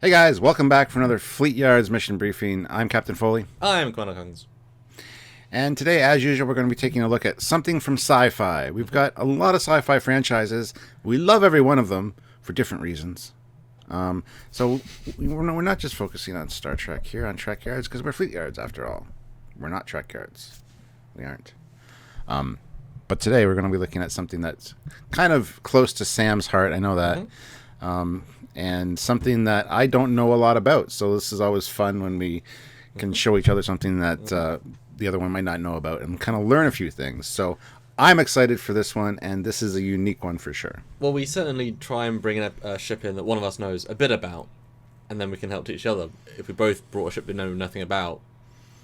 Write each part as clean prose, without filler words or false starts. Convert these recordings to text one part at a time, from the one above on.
Hey guys, welcome back for another Fleetyards mission briefing. I'm Captain Foley, I'm Conor. and today, as usual, we're going to be taking a look at something from sci-fi. We've got a lot of sci-fi franchises. We love every one of them for different reasons. So we're not just focusing on Star Trek here on Trekyards because we're Fleetyards after all. We're not Trekyards. We aren't. But today we're going to be looking at something that's kind of close to Sam's heart. I know that. And something that I don't know a lot about. So this is always fun when we can show each other something that the other one might not know about and kind of learn a few things. So I'm excited for this one, and this is a unique one for sure. Well, we certainly try and bring a ship in that one of us knows a bit about, and then we can help each other. If we both brought a ship we know nothing about,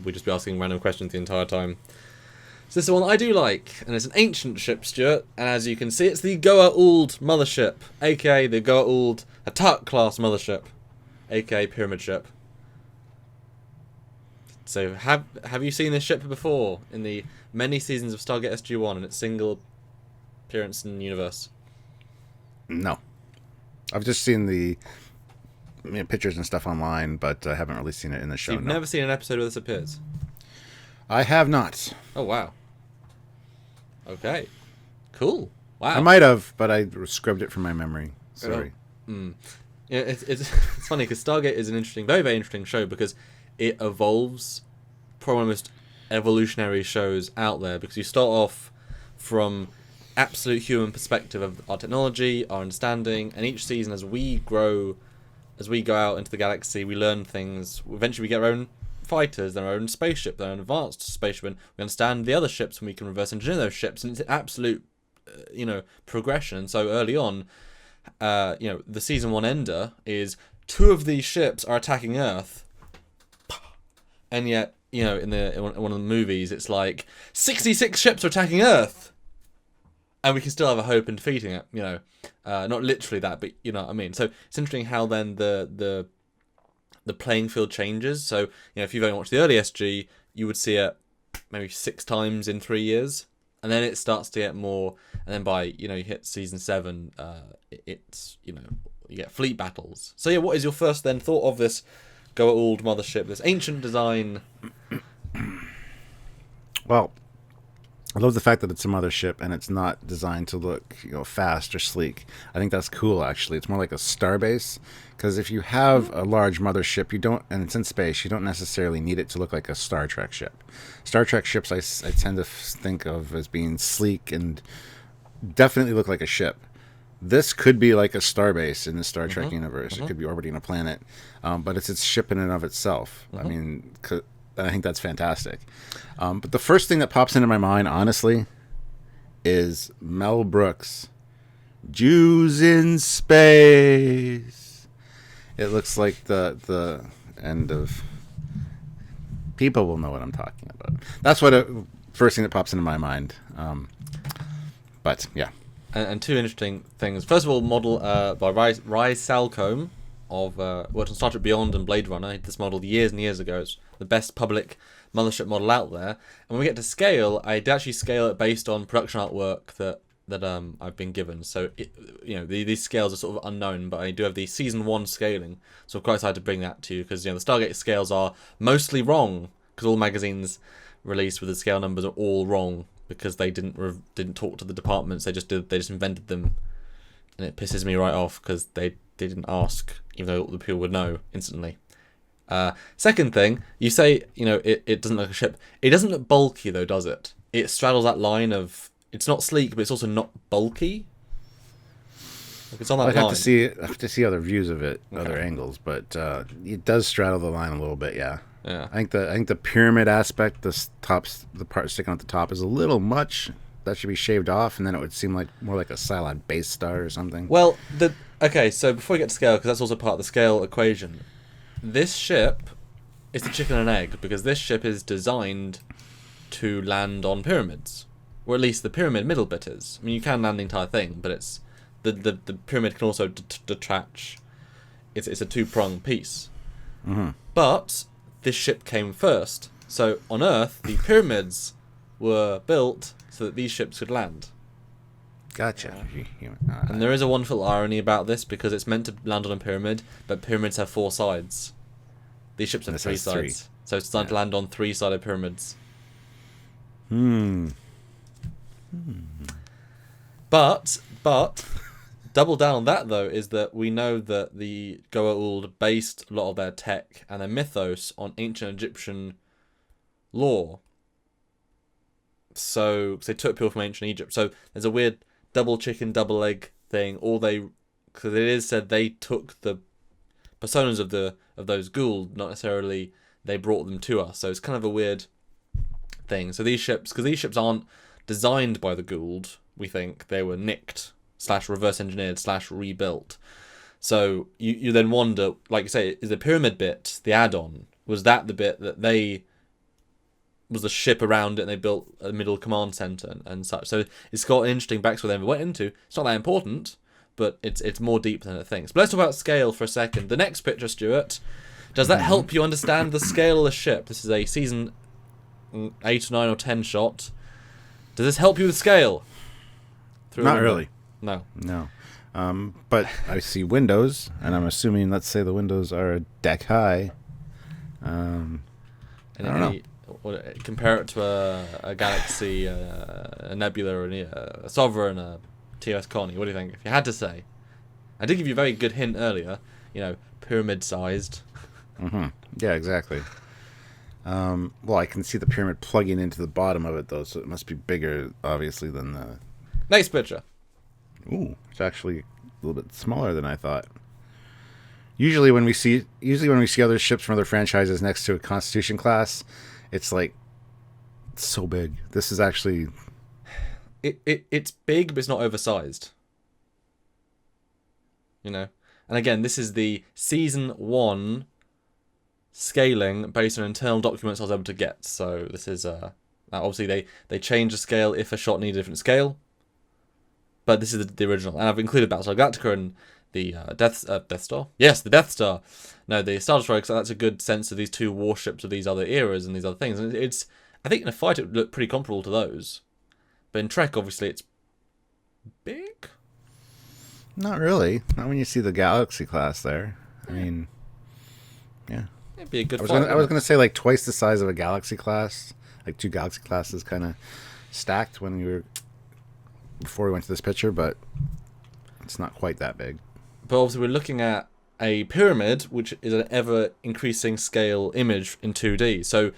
we'd just be asking random questions the entire time. So this is one I do like, and it's an ancient ship, Stuart, and as you can see, it's the Goa'uld Mothership, aka the Goa'uld Attack-class Mothership, aka Pyramid Ship. So have you seen this ship before in the many seasons of Stargate SG-1 and its single appearance in the universe? No. I've just seen the pictures and stuff online, but I haven't really seen it in the show. So you've never seen an episode where this appears? I have not. Oh, wow. Okay. Cool. Wow. I might have, but I scrubbed it from my memory. Sorry. Yeah, it's funny because Stargate is an interesting, very, very interesting show because it evolves, probably one of the most evolutionary shows out there, because you start off from absolute human perspective of our technology, our understanding, and each season as we grow, as we go out into the galaxy, we learn things. Eventually we get our own fighters, their own spaceship, their own advanced spaceship, and we understand the other ships and we can reverse engineer those ships, and it's an absolute progression. So early on, the season 1 ender is 2 of these ships are attacking Earth, and yet in one of the movies it's like 66 ships are attacking Earth, and we can still have a hope in defeating it. Not literally that, but you know what I mean. So it's interesting how then the playing field changes. So if you've only watched the early SG, you would see it maybe 6 times in 3 years, and then it starts to get more. And then by you hit season 7, it's you get fleet battles. So yeah, what is your first then thought of this Goa'uld Mothership, this ancient design? Well, I love the fact that it's a mothership and it's not designed to look, fast or sleek. I think that's cool, actually. It's more like a starbase, because if you have a large mothership, and it's in space, you don't necessarily need it to look like a Star Trek ship. Star Trek ships, I tend to think of as being sleek and definitely look like a ship. This could be like a starbase in the Star Trek universe. It could be orbiting a planet, but it's its ship in and of itself. I mean, I think that's fantastic. But the first thing that pops into my mind, honestly, is Mel Brooks' Jews in Space. It looks like the end of... People will know what I'm talking about. That's what first thing that pops into my mind. But, yeah. And 2 interesting things. First of all, model by Ry Salcombe of worked on Star Trek Beyond and Blade Runner. He did this model years and years ago. It's the best public mothership model out there. And when we get to scale, I did actually scale it based on production artwork that I've been given. So these scales are sort of unknown, but I do have the season 1 scaling. So I'm quite excited to bring that to you, because the Stargate scales are mostly wrong, because all magazines released with the scale numbers are all wrong, because they didn't talk to the departments. They just invented them, and it pisses me right off because they didn't ask, even though the people would know instantly. Second thing, you say it doesn't look like a ship. It doesn't look bulky though, does it? It straddles that line of it's not sleek, but it's also not bulky. Like it's on that line. I have to see other views of it, Okay. other angles, but it does straddle the line a little bit. Yeah. Yeah. I think the pyramid aspect, the part sticking at the top, is a little much. That should be shaved off, and then it would seem like more like a Cylon base star or something. Well, so before we get to scale, because that's also part of the scale equation, this ship is the chicken and egg, because this ship is designed to land on pyramids, or at least the pyramid middle bit is. I mean, you can land the entire thing, but it's the pyramid can also detach. It's a 2-pronged piece. But this ship came first. So on Earth, the pyramids were built so that these ships could land. Gotcha. And there is a wonderful irony about this because it's meant to land on a pyramid, but pyramids have 4 sides. These ships have 3 sides. So it's designed to land on 3-sided pyramids. But double down on that though is that we know that the Goa'uld based a lot of their tech and their mythos on ancient Egyptian lore. So, cause they took people from ancient Egypt. So there's a weird double chicken, double egg thing. Because it is said they took the personas of those Goa'uld, not necessarily they brought them to us. So it's kind of a weird thing. So these ships, because these ships aren't designed by the Goa'uld, we think they were nicked / reverse engineered / rebuilt. So you then wonder, like you say, is the pyramid bit the add-on? Was that the bit that they was the ship around it and they built a middle command center and such? So it's got an interesting backstory they never went into. It's not that important, but it's more deep than it thinks. But let's talk about scale for a second. The next picture, Stuart, does that help you understand the scale of the ship? This is a season 8 or 9 or 10 shot. Does this help you with scale? Not really. No. But I see windows, and I'm assuming, let's say the windows are a deck high. I don't know. Compare it to a galaxy, a nebula, or a sovereign, a TOS colony. What do you think? If you had to say, I did give you a very good hint earlier. Pyramid-sized. Yeah, exactly. Well, I can see the pyramid plugging into the bottom of it, though, so it must be bigger, obviously, than the... Next picture. Ooh, it's actually a little bit smaller than I thought. Usually when we see other ships from other franchises next to a Constitution class, it's like so big. This is actually it's big, but it's not oversized. And again, this is the season 1 scaling based on internal documents I was able to get. So this is obviously they change the scale if a shot needs a different scale. But this is the original, and I've included Battlestar Galactica and the Death Star. Yes, the Death Star. No, the Star Destroyer. So that's a good sense of these 2 warships of these other eras and these other things. And I think in a fight it would look pretty comparable to those. But in Trek, obviously, it's big. Not really. Not when you see the Galaxy class there. I mean, yeah. It'd be a good fight. I was going to say like twice the size of a Galaxy class, like 2 Galaxy classes kind of stacked before we went to this picture, but it's not quite that big. But obviously we're looking at a pyramid, which is an ever-increasing scale image in 2D. So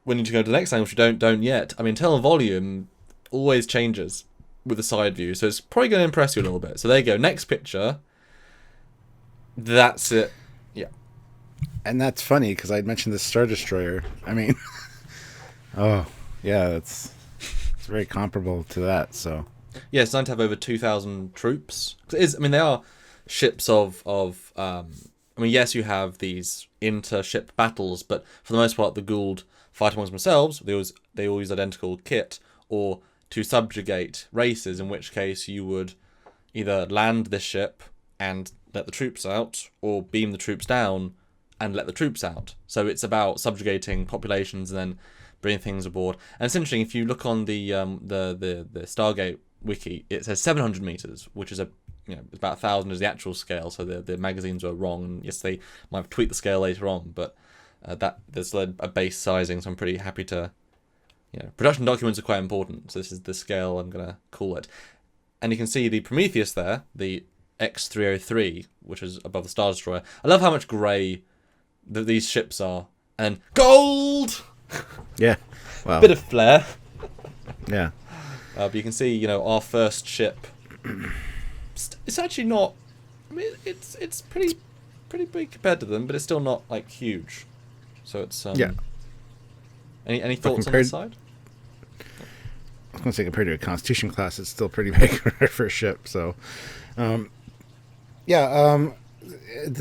when you go to the next angle, which you don't yet, internal volume always changes with the side view, so it's probably going to impress you a little bit. So there you go. Next picture. That's it. Yeah. And that's funny, because I mentioned the Star Destroyer. Oh, yeah, it's very comparable to that, so... Yeah, it's designed to have over 2,000 troops. They are ships of yes, you have these inter-ship battles, but for the most part, the Goa'uld fight amongst themselves. They all use identical kit, or to subjugate races, in which case you would either land this ship and let the troops out, or beam the troops down and let the troops out. So it's about subjugating populations and then bringing things aboard. And it's interesting, if you look on the Stargate wiki, it says 700 meters, which is it's about 1,000 is the actual scale. So the magazines were wrong. And yes, they might have tweaked the scale later on, but that there's a base sizing. So I'm pretty happy to. Production documents are quite important. So this is the scale I'm gonna call it. And you can see the Prometheus there, the X303, which is above the Star Destroyer. I love how much grey these ships are, and gold. Yeah, wow. Bit of flair. Yeah. But you can see, our first ship. It's actually not. It's pretty big compared to them, but it's still not like huge. So it's yeah. Any thoughts on this side? I was going to say compared to a Constitution class, it's still pretty big for a ship. So, the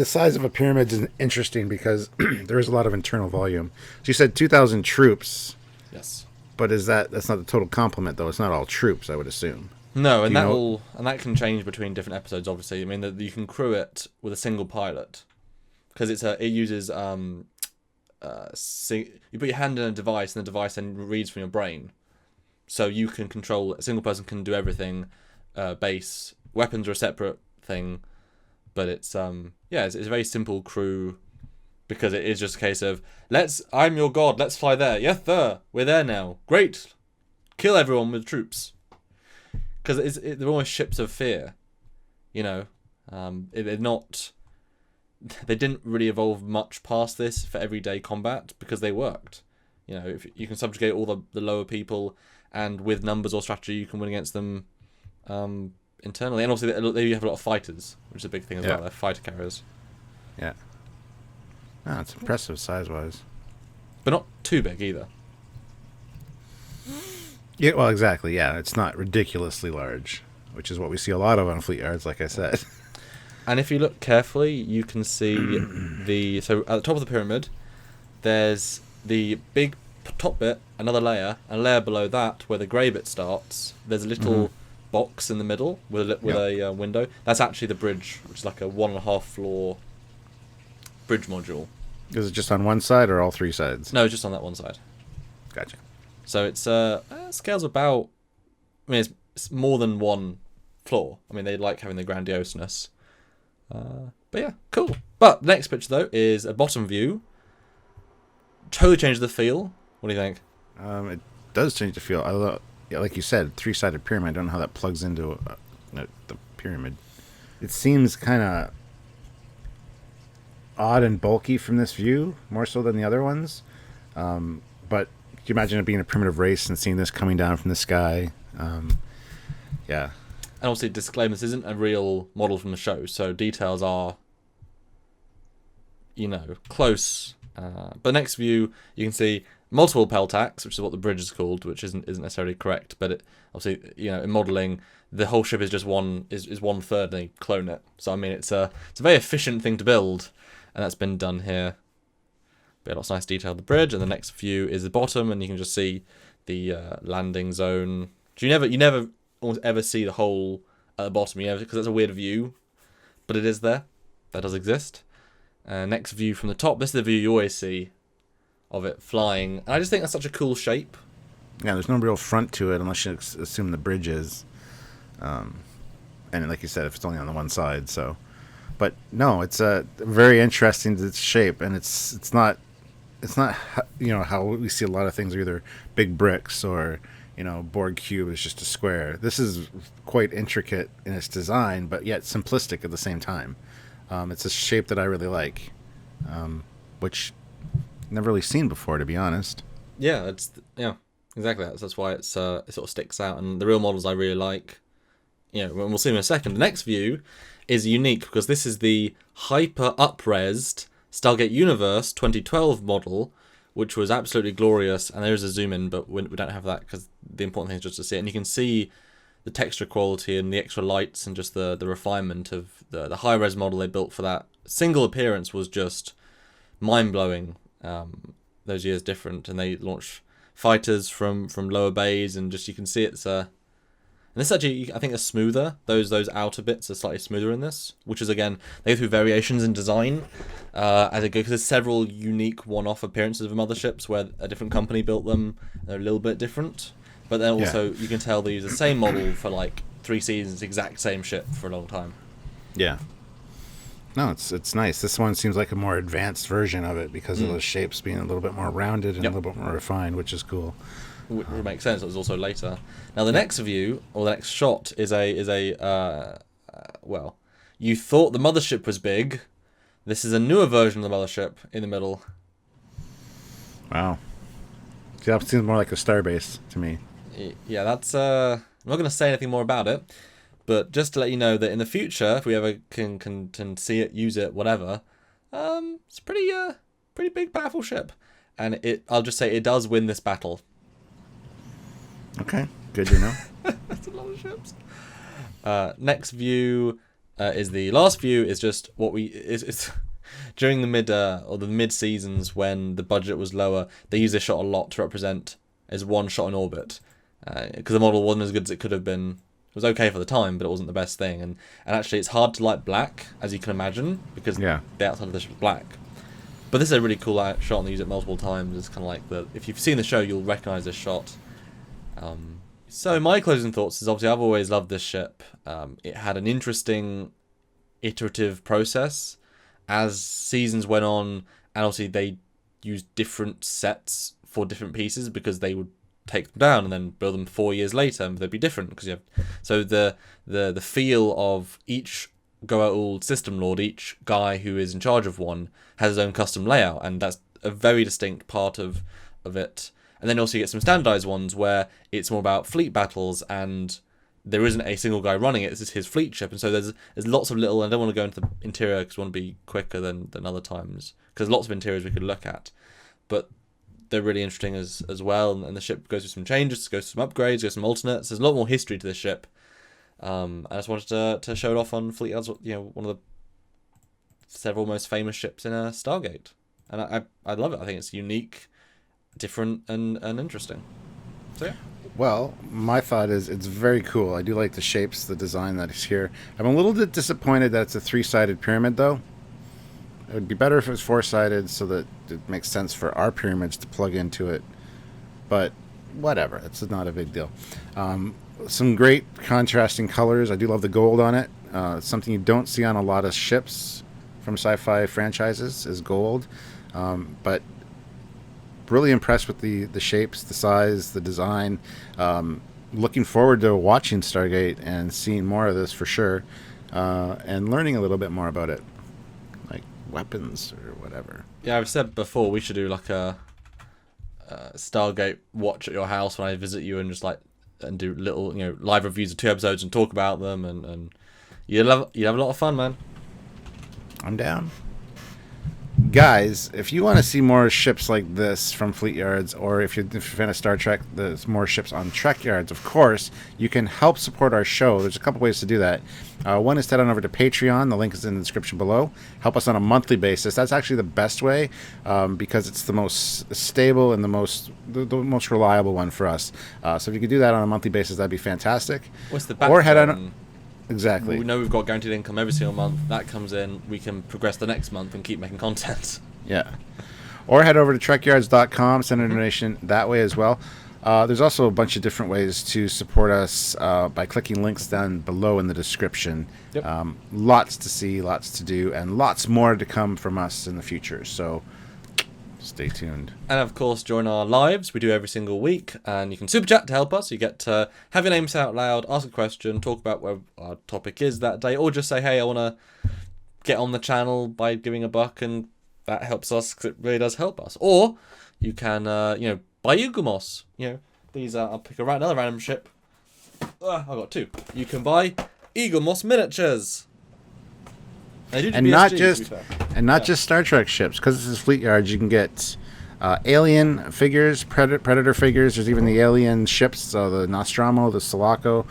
size of a pyramid is interesting because there is a lot of internal volume. So you said 2,000 troops. Yes. But that's not the total complement, though. It's not all troops, I would assume. No, and that can change between different episodes. Obviously, you can crew it with a single pilot because it uses you put your hand in a device and the device then reads from your brain. so you can control, a single person can do everything. Base weapons are a separate thing, but it's it's a very simple crew, because it is just a case of I'm your god, let's fly there. Yes sir, we're there now, great, kill everyone with troops, because they're almost ships of fear, they're not. They didn't really evolve much past this for everyday combat because they worked. If you can subjugate all the lower people, and with numbers or strategy you can win against them internally. And also they have a lot of fighters, which is a big thing as well. They're fighter carriers. Yeah. Oh, it's impressive size-wise. But not too big either. Yeah, well, exactly, yeah. It's not ridiculously large, which is what we see a lot of on Fleetyards, like I said. And if you look carefully, you can see so at the top of the pyramid, there's the big top bit, another layer, and a layer below that where the grey bit starts. There's a little box in the middle with a window. That's actually the bridge, which is like a 1.5 floor bridge module. Is it just on one side or all three sides? No, just on that one side. Gotcha. So it's scales about. I mean, it's more than one floor. I mean, they like having the grandioseness. But yeah, cool. But the next picture though is a bottom view. Totally changes the feel. What do you think? It does change the feel. Although, like you said, 3-sided pyramid. I don't know how that plugs into the pyramid. It seems kind of odd and bulky from this view, more so than the other ones. But can you imagine it being a primitive race and seeing this coming down from the sky? Yeah. And obviously, disclaimer: this isn't a real model from the show, so details are, close. But next view, you can see multiple peltacs, which is what the bridge is called, which isn't necessarily correct. But obviously, in modelling, the whole ship is just one third, and they clone it. So I mean, it's a very efficient thing to build, and that's been done here. But lots of nice detail of the bridge, and the next view is the bottom, and you can just see the landing zone. So you never almost ever see the hole at the bottom, because that's a weird view, but it is there. That does exist. Next view from the top. This is the view you always see of it flying. And I just think that's such a cool shape. Yeah, there's no real front to it unless you assume the bridge is. And like you said, if it's only on the one side, so. But no, it's very interesting to its shape, and it's not how we see a lot of things are either big bricks or board cube is just a square. This is quite intricate in its design, but yet simplistic at the same time. It's a shape that I really like, which I've never really seen before, to be honest. Yeah, exactly. That's why it sort of sticks out. And the real models I really like, we'll see in a second. The next view is unique because this is the hyper up-resed Stargate Universe 2012 model, which was absolutely glorious. And there is a zoom in, but we don't have that because the important thing is just to see it. And you can see the texture quality and the extra lights and just the refinement of the high-res model they built for that single appearance was just mind-blowing. Those years different, and they launched fighters from lower bays, and just you can see it's and this actually I think is smoother. Those outer bits are slightly smoother in this, which is again they go through variations in design as it goes, because there's several unique one-off appearances of motherships where a different company built them. They're a little bit different, but then also you can tell they use the same model for like 3 seasons, exact same ship for a long time. Yeah. No, it's nice. This one seems like a more advanced version of it because of those shapes being a little bit more rounded and a little bit more refined, which is cool. Which makes sense. It was also later. Now the next view or the next shot is well, you thought the mothership was big. This is a newer version of the mothership in the middle. Wow. See, that seems more like a starbase to me. Yeah, that's I'm not going to say anything more about it. But just to let you know that in the future, if we ever can see it, use it, whatever, it's a pretty big, powerful ship, and I'll just say it does win this battle. Okay, good to know. That's a lot of ships. Next view is the last view. Is just what it's during the mid seasons when the budget was lower. They used this shot a lot to represent as one shot in orbit, because the model wasn't as good as it could have been. It was okay for the time, but it wasn't the best thing. And actually, it's hard to light black, as you can imagine, because the outside of this was black. But this is a really cool shot, and they use it multiple times. It's kind of like if you've seen the show, you'll recognise this shot. So my closing thoughts is obviously I've always loved this ship. It had an interesting iterative process as seasons went on, and obviously they used different sets for different pieces because they would take them down and then build them 4 years later and they'd be different because you have so the feel of each Goa'uld system lord, each guy who is in charge of one has his own custom layout, and that's a very distinct part of it. And then also you get some standardized ones where it's more about fleet battles and there isn't a single guy running it. It's just his fleet ship, and so there's lots of little. I don't want to go into the interior because I want to be quicker than other times because lots of interiors we could look at, but they're really interesting as well. And the ship goes through some changes, goes through some upgrades, goes through some alternates. There's a lot more history to this ship. I just wanted to show it off on Fleetyards, one of the several most famous ships in Stargate, and I love it. I think it's unique, different, and interesting. So yeah. Well, my thought is it's very cool. I do like the shapes, the design that is here. I'm a little bit disappointed that it's a 3-sided pyramid, though. It would be better if it was 4-sided so that it makes sense for our pyramids to plug into it. But whatever, it's not a big deal. Some great contrasting colors. I do love the gold on it. It's something you don't see on a lot of ships from sci-fi franchises is gold. But really impressed with the shapes, the size, the design. Looking forward to watching Stargate and seeing more of this for sure, and learning a little bit more about it, like weapons or whatever. Yeah, I've said before we should do like a Stargate watch at your house when I visit you, and just and do little live reviews of 2 episodes and talk about them, and you'd have a lot of fun, man. I'm down. Guys, if you want to see more ships like this from Fleetyards, or if you're a fan of Star Trek, there's more ships on Trekyards, of course, you can help support our show. There's a couple ways to do that. One is to head on over to Patreon. The link is in the description below. Help us on a monthly basis. That's actually the best way because it's the most stable and the most reliable one for us. So if you could do that on a monthly basis, that'd be fantastic. What's the back or head on. Exactly. We know we've got guaranteed income every single month. That comes in, we can progress the next month and keep making content. Yeah. Or head over to trekyards.com, send a donation that way as well. There's also a bunch of different ways to support us by clicking links down below in the description. Yep. Lots to see, lots to do, and lots more to come from us in the future. So stay tuned. And of course, join our lives. We do every single week, and you can super chat to help us. You get to have your name said out loud, ask a question, talk about where our topic is that day, or just say, hey, I want to get on the channel by giving $1, and that helps us because it really does help us. Or you can, buy Igumos. These are. I'll pick another random ship. I've got 2. You can buy Igumos miniatures. And not just Star Trek ships, because this is Fleetyards. You can get alien figures, predator figures. There's even the alien ships, the Nostromo, the Sulaco.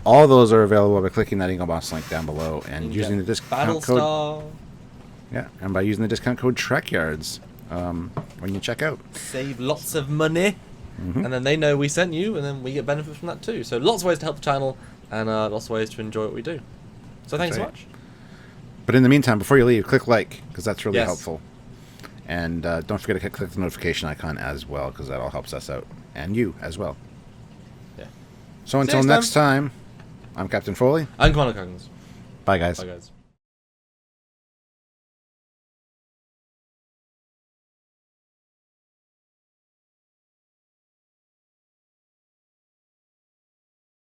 All those are available by clicking that Igomos link down below and using the discount code. Yeah, and by using the discount code Trekyards when you check out. Save lots of money, and then they know we sent you, and then we get benefits from that too. So lots of ways to help the channel, and lots of ways to enjoy what we do. So thanks so much. But in the meantime, before you leave, click like, because that's really helpful. And don't forget to click the notification icon as well, because that all helps us out. And you as well. Yeah. So until next time, I'm Captain Foley. I'm Commander Coggins. Bye, guys. Bye, guys.